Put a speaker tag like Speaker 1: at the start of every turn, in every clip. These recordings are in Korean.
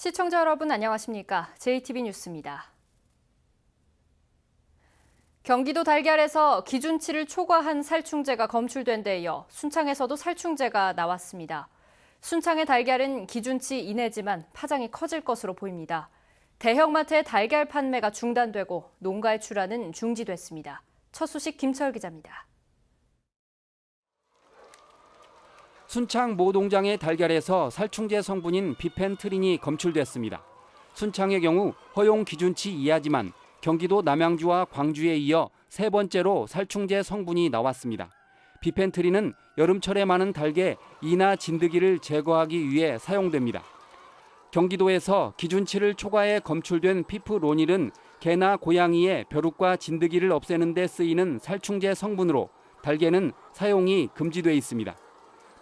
Speaker 1: 시청자 여러분 안녕하십니까? JTB 뉴스입니다. 경기도 달걀에서 기준치를 초과한 살충제가 검출된 데 이어 순창에서도 살충제가 나왔습니다. 순창의 달걀은 기준치 이내지만 파장이 커질 것으로 보입니다. 대형마트의 달걀 판매가 중단되고 농가의 출하는 중지됐습니다. 첫 소식 김철 기자입니다.
Speaker 2: 순창 모 농장의 달걀에서 살충제 성분인 비펜트린이 검출됐습니다. 순창의 경우 허용 기준치 이하지만 경기도 남양주와 광주에 이어 세 번째로 살충제 성분이 나왔습니다. 비펜트린은 여름철에 많은 닭의 이나 진드기를 제거하기 위해 사용됩니다. 경기도에서 기준치를 초과해 검출된 피프로닐은 개나 고양이의 벼룩과 진드기를 없애는 데 쓰이는 살충제 성분으로 달걀은 사용이 금지돼 있습니다.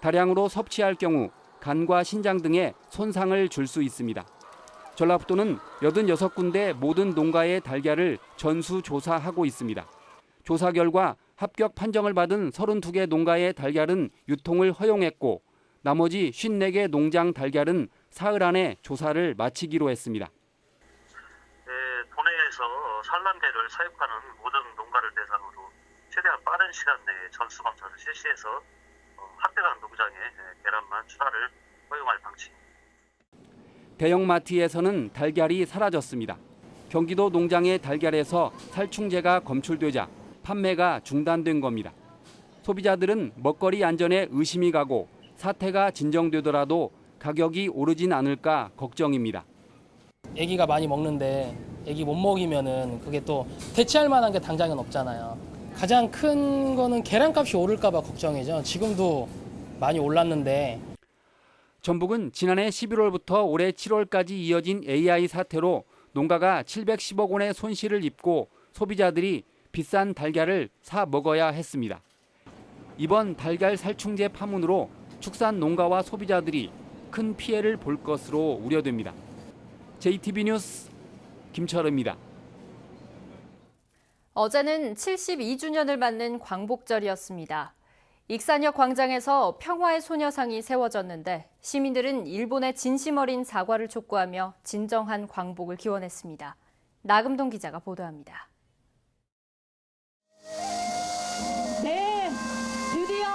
Speaker 2: 다량으로 섭취할 경우 간과 신장 등에 손상을 줄 수 있습니다. 전라북도는 86군데 모든 농가의 달걀을 전수조사하고 있습니다. 조사 결과 합격 판정을 받은 32개 농가의 달걀은 유통을 허용했고 나머지 54개 농장 달걀은 사흘 안에 조사를 마치기로 했습니다.
Speaker 3: 도내에서 산란계를 사육하는 모든 농가를 대상으로 최대한 빠른 시간 내에 전수검사를 실시해서 합격한 농장에 계란만 출하를 허용할 방침입니다.
Speaker 2: 대형마트에서는 달걀이 사라졌습니다. 경기도 농장의 달걀에서 살충제가 검출되자 판매가 중단된 겁니다. 소비자들은 먹거리 안전에 의심이 가고 사태가 진정되더라도 가격이 오르진 않을까 걱정입니다.
Speaker 4: 애기가 많이 먹는데 애기 못 먹이면은 그게 또 대체할 만한 게 당장은 없잖아요. 가장 큰 거는 계란값이 오를까 봐 걱정이죠. 지금도 많이 올랐는데.
Speaker 2: 전북은 지난해 11월부터 올해 7월까지 이어진 AI 사태로 농가가 710억 원의 손실을 입고 소비자들이 비싼 달걀을 사 먹어야 했습니다. 이번 달걀 살충제 파문으로 축산 농가와 소비자들이 큰 피해를 볼 것으로 우려됩니다. JTB 뉴스 김철입니다.
Speaker 1: 어제는 72주년을 맞는 광복절이었습니다. 익산역 광장에서 평화의 소녀상이 세워졌는데 시민들은 일본의 진심 어린 사과를 촉구하며 진정한 광복을 기원했습니다. 나금동 기자가 보도합니다.
Speaker 5: 네, 드디어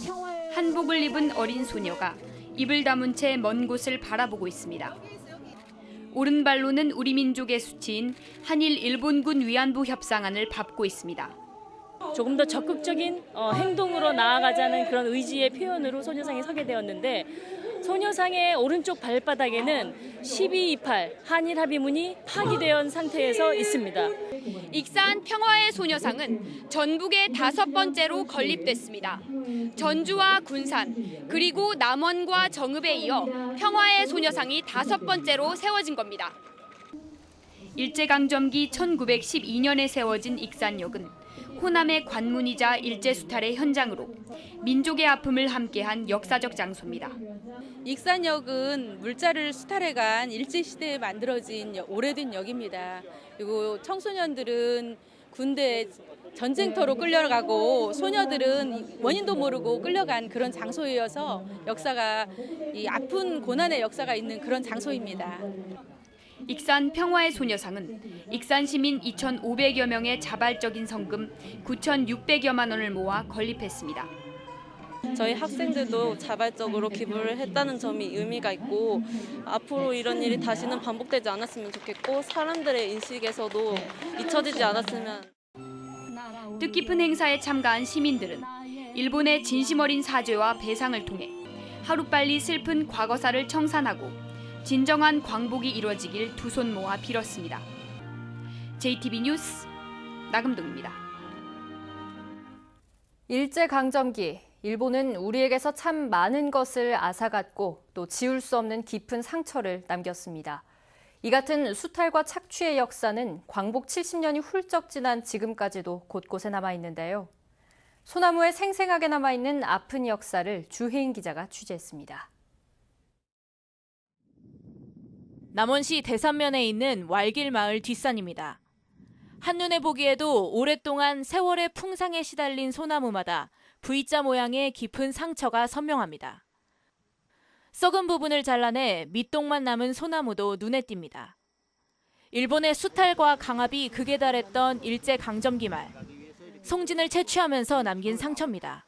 Speaker 5: 평화의
Speaker 6: 한복을 입은 어린 소녀가 입을 다문 채 먼 곳을 바라보고 있습니다. 오른발로는 우리 민족의 수치인 한일 일본군 위안부 협상안을 밟고 있습니다.
Speaker 7: 조금 더 적극적인 행동으로 나아가자는 그런 의지의 표현으로 소녀상이 서게 되었는데 소녀상의 오른쪽 발바닥에는 1228 한일 합의문이 파기되어 상태에서 있습니다.
Speaker 6: 익산 평화의 소녀상은 전북에 5번째로 건립됐습니다. 전주와 군산 그리고 남원과 정읍에 이어 평화의 소녀상이 5번째로 세워진 겁니다. 일제강점기 1912년에 세워진 익산역은 호남의 관문이자 일제수탈의 현장으로 민족의 아픔을 함께한 역사적 장소입니다.
Speaker 8: 익산역은 물자를 수탈해간 일제시대에 만들어진 오래된 역입니다. 그리고 청소년들은 군대 전쟁터로 끌려가고 소녀들은 원인도 모르고 끌려간 그런 장소이어서 역사가 이 아픈 고난의 역사가 있는 그런 장소입니다.
Speaker 6: 익산 평화의 소녀상은 익산 시민 2,500여 명의 자발적인 성금 9,600여만 원을 모아 건립했습니다.
Speaker 9: 저희 학생들도 자발적으로 기부를 했다는 점이 의미가 있고 앞으로 이런 일이 다시는 반복되지 않았으면 좋겠고 사람들의 인식에서도 잊혀지지 않았으면.
Speaker 6: 뜻깊은 행사에 참가한 시민들은 일본의 진심 어린 사죄와 배상을 통해 하루빨리 슬픈 과거사를 청산하고 진정한 광복이 이루어지길 두 손 모아 빌었습니다. JTB 뉴스 나금동입니다.
Speaker 1: 일제강점기, 일본은 우리에게서 참 많은 것을 앗아갔고 또 지울 수 없는 깊은 상처를 남겼습니다. 이 같은 수탈과 착취의 역사는 광복 70년이 훌쩍 지난 지금까지도 곳곳에 남아있는데요. 소나무에 생생하게 남아있는 아픈 역사를 주혜인 기자가 취재했습니다.
Speaker 10: 남원시 대산면에 있는 왈길 마을 뒷산입니다. 한눈에 보기에도 오랫동안 세월의 풍상에 시달린 소나무마다 V자 모양의 깊은 상처가 선명합니다. 썩은 부분을 잘라내 밑동만 남은 소나무도 눈에 띕니다. 일본의 수탈과 강압이 극에 달했던 일제강점기 말, 송진을 채취하면서 남긴 상처입니다.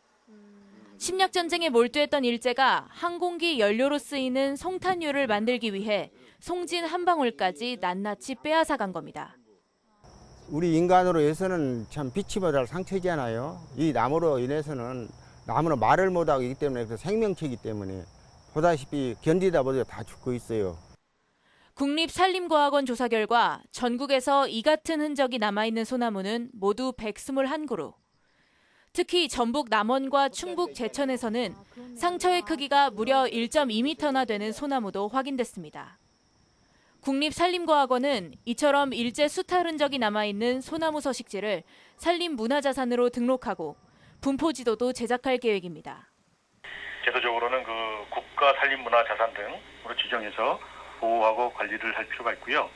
Speaker 10: 침략전쟁에 몰두했던 일제가 항공기 연료로 쓰이는 송탄유를 만들기 위해 송진 한 방울까지 낱낱이 빼앗아간 겁니다.
Speaker 11: 우리 인간으로 해서는 참 빛이 모자랄 상처잖아요. 이 나무로 인해서는 나무는 말을 못하기 때문에 그 생명체이기 때문에 보다시피 견디다 보다 다 죽고 있어요.
Speaker 10: 국립산림과학원 조사 결과 전국에서 이 같은 흔적이 남아있는 소나무는 모두 121그루. 특히 전북 남원과 충북 제천에서는 상처의 크기가 무려 1.2m나 되는 소나무도 확인됐습니다. 국립산림과학원은 이처럼 일제 수탈 흔적이 남아있는 소나무 서식지를 산림문화자산으로 등록하고 분포지도도 제작할 계획입니다.
Speaker 12: 제도적으로는 그 국가산림문화자산 등으로 지정해서 보호하고 관리를 할 필요가 있고요.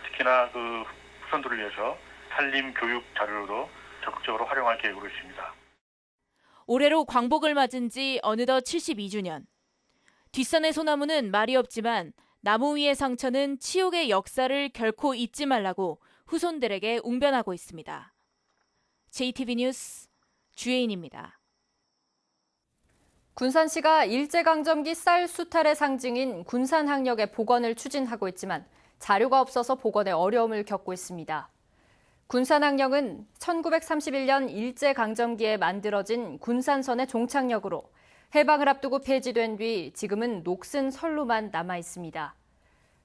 Speaker 12: 특히나 그 후손들을 위해서 산림 교육 자료로도 적극적으로 활용할 계획으로 있습니다.
Speaker 10: 올해로 광복을 맞은 지 어느덧 72주년. 뒷산의 소나무는 말이 없지만 나무 위의 상처는 치욕의 역사를 결코 잊지 말라고 후손들에게 웅변하고 있습니다. JTB 뉴스 주혜인입니다.
Speaker 1: 군산시가 일제강점기 쌀 수탈의 상징인 군산항력의 복원을 추진하고 있지만 자료가 없어서 복원에 어려움을 겪고 있습니다. 군산항력은 1931년 일제강점기에 만들어진 군산선의 종착역으로 해방을 앞두고 폐지된 뒤 지금은 녹슨 선로만 남아 있습니다.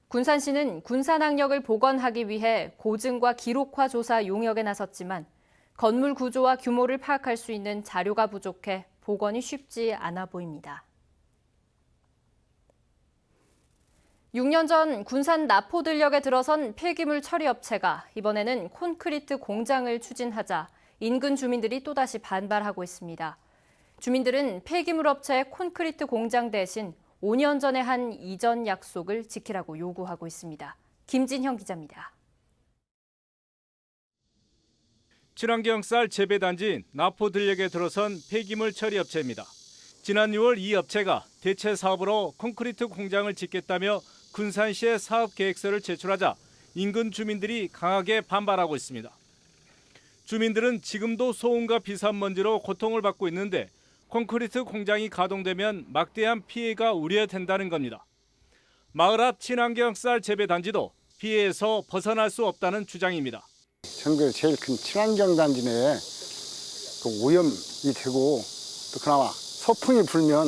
Speaker 1: 군산시는 군산항력을 복원하기 위해 고증과 기록화 조사 용역에 나섰지만 건물 구조와 규모를 파악할 수 있는 자료가 부족해 복원이 쉽지 않아 보입니다. 6년 전 군산 나포들역에 들어선 폐기물 처리 업체가 이번에는 콘크리트 공장을 추진하자 인근 주민들이 또다시 반발하고 있습니다. 주민들은 폐기물 업체의 콘크리트 공장 대신 5년 전에 한 이전 약속을 지키라고 요구하고 있습니다. 김진형 기자입니다.
Speaker 13: 친환경 쌀 재배단지인 나포들역에 들어선 폐기물 처리 업체입니다. 지난 6월 이 업체가 대체 사업으로 콘크리트 공장을 짓겠다며 군산시에 사업 계획서를 제출하자 인근 주민들이 강하게 반발하고 있습니다. 주민들은 지금도 소음과 비산먼지로 고통을 받고 있는데 콘크리트 공장이 가동되면 막대한 피해가 우려된다는 겁니다. 마을 앞 친환경 쌀 재배단지도 피해에서 벗어날 수 없다는 주장입니다.
Speaker 14: 전국에서 제일 큰 친환경 단지 내에 그 오염이 되고 또 그나마 소풍이 불면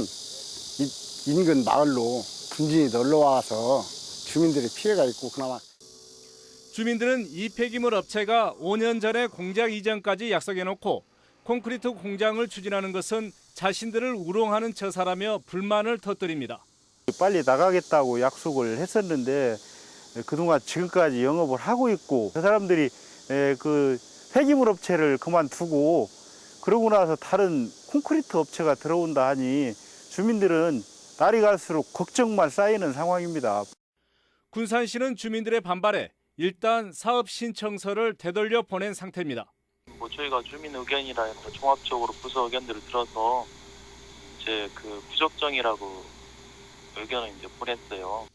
Speaker 14: 인근 마을로 분진이 놀러와서 주민들의 피해가 있고 그나마
Speaker 13: 주민들은 이 폐기물 업체가 5년 전에 공장 이전까지 약속해놓고 콘크리트 공장을 추진하는 것은 자신들을 우롱하는 처사라며 불만을 터뜨립니다.
Speaker 15: 빨리 나가겠다고 약속을 했었는데 그동안 지금까지 영업을 하고 있고 그 사람들이 그 폐기물 업체를 그만두고 그러고 나서 다른 콘크리트 업체가 들어온다 하니 주민들은 날이 갈수록 걱정만 쌓이는 상황입니다.
Speaker 13: 군산시는 주민들의 반발에 일단 사업 신청서를 되돌려 보낸 상태입니다.
Speaker 16: 저희가 주민 의견이라 해서 종합적으로 부서 의견들을 들어서 이제 그 부적정이라고 의견을 이제 보냈어요.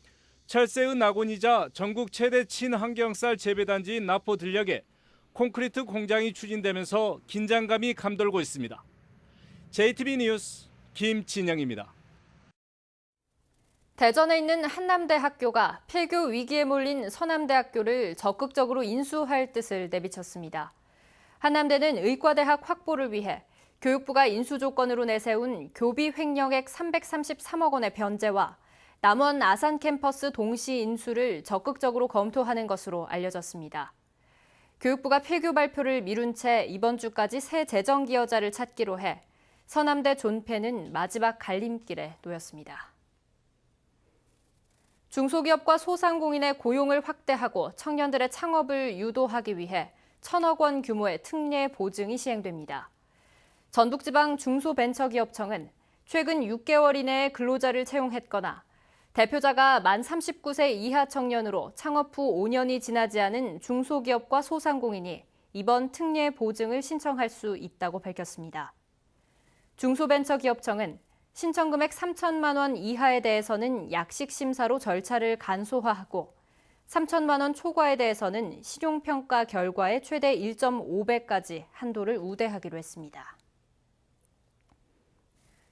Speaker 13: 철새의 낙원이자 전국 최대 친환경쌀 재배단지인 나포들역에 콘크리트 공장이 추진되면서 긴장감이 감돌고 있습니다. JTB 뉴스 김진영입니다.
Speaker 1: 대전에 있는 한남대학교가 폐교 위기에 몰린 서남대학교를 적극적으로 인수할 뜻을 내비쳤습니다. 한남대는 의과대학 확보를 위해 교육부가 인수 조건으로 내세운 교비 횡령액 333억 원의 변제와 남원 아산 캠퍼스 동시 인수를 적극적으로 검토하는 것으로 알려졌습니다. 교육부가 폐교 발표를 미룬 채 이번 주까지 새 재정 기여자를 찾기로 해 서남대 존폐는 마지막 갈림길에 놓였습니다. 중소기업과 소상공인의 고용을 확대하고 청년들의 창업을 유도하기 위해 1,000억 원 규모의 특례 보증이 시행됩니다. 전북지방 중소벤처기업청은 최근 6개월 이내에 근로자를 채용했거나 대표자가 만 39세 이하 청년으로 창업 후 5년이 지나지 않은 중소기업과 소상공인이 이번 특례 보증을 신청할 수 있다고 밝혔습니다. 중소벤처기업청은 신청 금액 3천만 원 이하에 대해서는 약식 심사로 절차를 간소화하고 3천만 원 초과에 대해서는 신용평가 결과의 최대 1.5배까지 한도를 우대하기로 했습니다.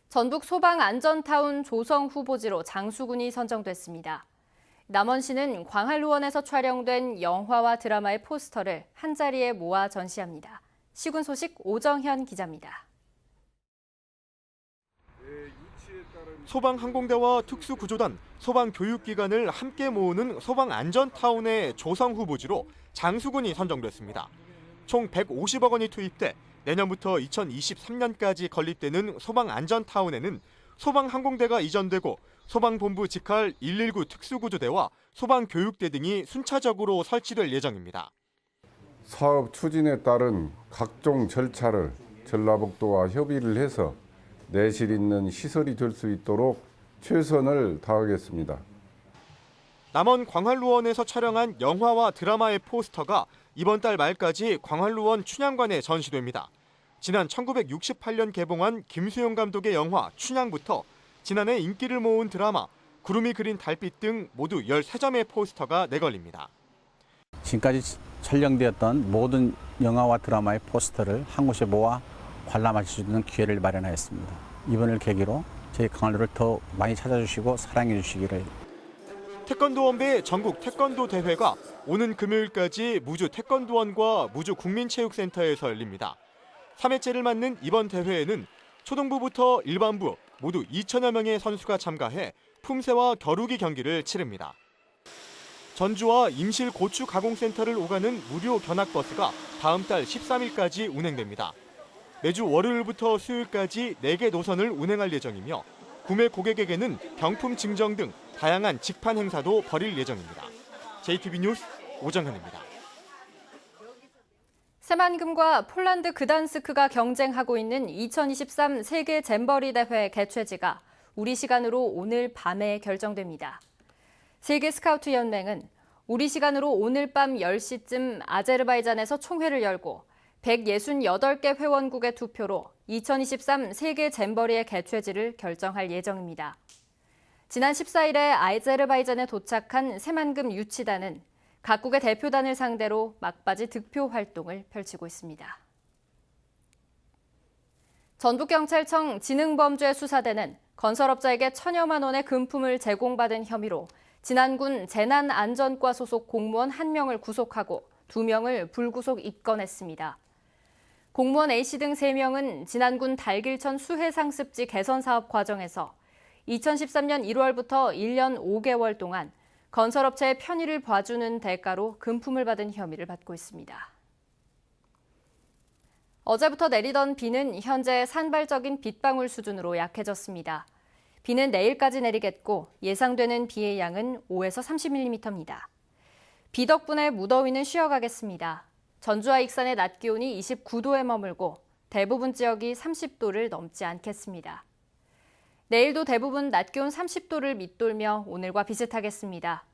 Speaker 1: 전북 소방안전타운 조성 후보지로 장수군이 선정됐습니다. 남원시는 광활루원에서 촬영된 영화와 드라마의 포스터를 한자리에 모아 전시합니다. 시군 소식 오정현 기자입니다.
Speaker 17: 소방항공대와 특수구조단, 소방교육기관을 함께 모으는 소방안전타운의 조성 후보지로 장수군이 선정됐습니다. 총 150억 원이 투입돼 내년부터 2023년까지 건립되는 소방안전타운에는 소방항공대가 이전되고 소방본부 직할 119 특수구조대와 소방교육대 등이 순차적으로 설치될 예정입니다.
Speaker 18: 사업 추진에 따른 각종 절차를 전라북도와 협의를 해서 내실 있는 시설이 될 수 있도록 최선을 다하겠습니다.
Speaker 17: 남원 광활루원에서 촬영한 영화와 드라마의 포스터가 이번 달 말까지 광활루원 춘향관에 전시됩니다. 지난 1968년 개봉한 김수용 감독의 영화 춘향부터 지난해 인기를 모은 드라마 구름이 그린 달빛 등 모두 13점의 포스터가 내걸립니다.
Speaker 19: 지금까지 촬영되었던 모든 영화와 드라마의 포스터를 한 곳에 모아 관람할 수 있는 기회를 마련하였습니다. 이번을 계기로 저희 광활루를 더 많이 찾아주시고 사랑해 주시기를.
Speaker 17: 태권도원배 전국 태권도 대회가 오는 금요일까지 무주 태권도원과 무주 국민체육센터에서 열립니다. 3회째를 맞는 이번 대회에는 초등부부터 일반부 모두 2천여 명의 선수가 참가해 품새와 겨루기 경기를 치릅니다. 전주와 임실 고추 가공센터를 오가는 무료 견학버스가 다음 달 13일까지 운행됩니다. 매주 월요일부터 수요일까지 4개 노선을 운행할 예정이며 구매 고객에게는 경품 증정 등 다양한 직판 행사도 벌일 예정입니다. JTB 뉴스 오정현입니다.
Speaker 1: 새만금과 폴란드 그단스크가 경쟁하고 있는 2023 세계 잼버리 대회 개최지가 우리 시간으로 오늘 밤에 결정됩니다. 세계 스카우트 연맹은 우리 시간으로 오늘 밤 10시쯤 아제르바이잔에서 총회를 열고 168개 회원국의 투표로 2023 세계 잼버리의 개최지를 결정할 예정입니다. 지난 14일에 아제르바이잔에 도착한 새만금 유치단은 각국의 대표단을 상대로 막바지 득표 활동을 펼치고 있습니다. 전북경찰청 지능범죄수사대는 건설업자에게 1,000여만 원의 금품을 제공받은 혐의로 진안군 재난안전과 소속 공무원 1명을 구속하고 2명을 불구속 입건했습니다. 공무원 A씨 등 3명은 진안군 달길천 수해상습지 개선 사업 과정에서 2013년 1월부터 1년 5개월 동안 건설업체의 편의를 봐주는 대가로 금품을 받은 혐의를 받고 있습니다. 어제부터 내리던 비는 현재 산발적인 빗방울 수준으로 약해졌습니다. 비는 내일까지 내리겠고 예상되는 비의 양은 5에서 30mm입니다. 비 덕분에 무더위는 쉬어가겠습니다. 전주와 익산의 낮 기온이 29도에 머물고 대부분 지역이 30도를 넘지 않겠습니다. 내일도 대부분 낮 기온 30도를 밑돌며 오늘과 비슷하겠습니다.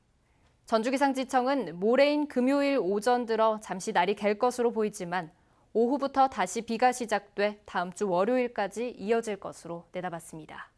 Speaker 1: 전주기상지청은 모레인 금요일 오전 들어 잠시 날이 갤 것으로 보이지만 오후부터 다시 비가 시작돼 다음 주 월요일까지 이어질 것으로 내다봤습니다.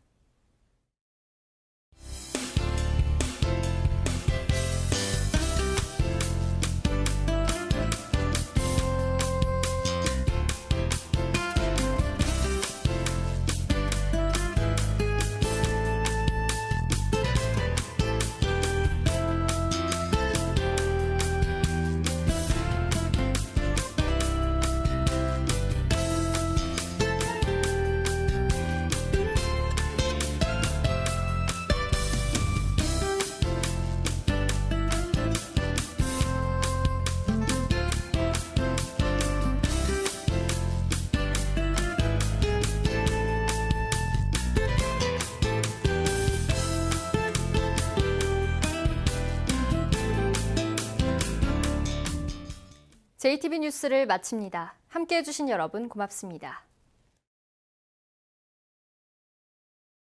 Speaker 1: JTB 뉴스를 마칩니다. 함께해 주신 여러분 고맙습니다.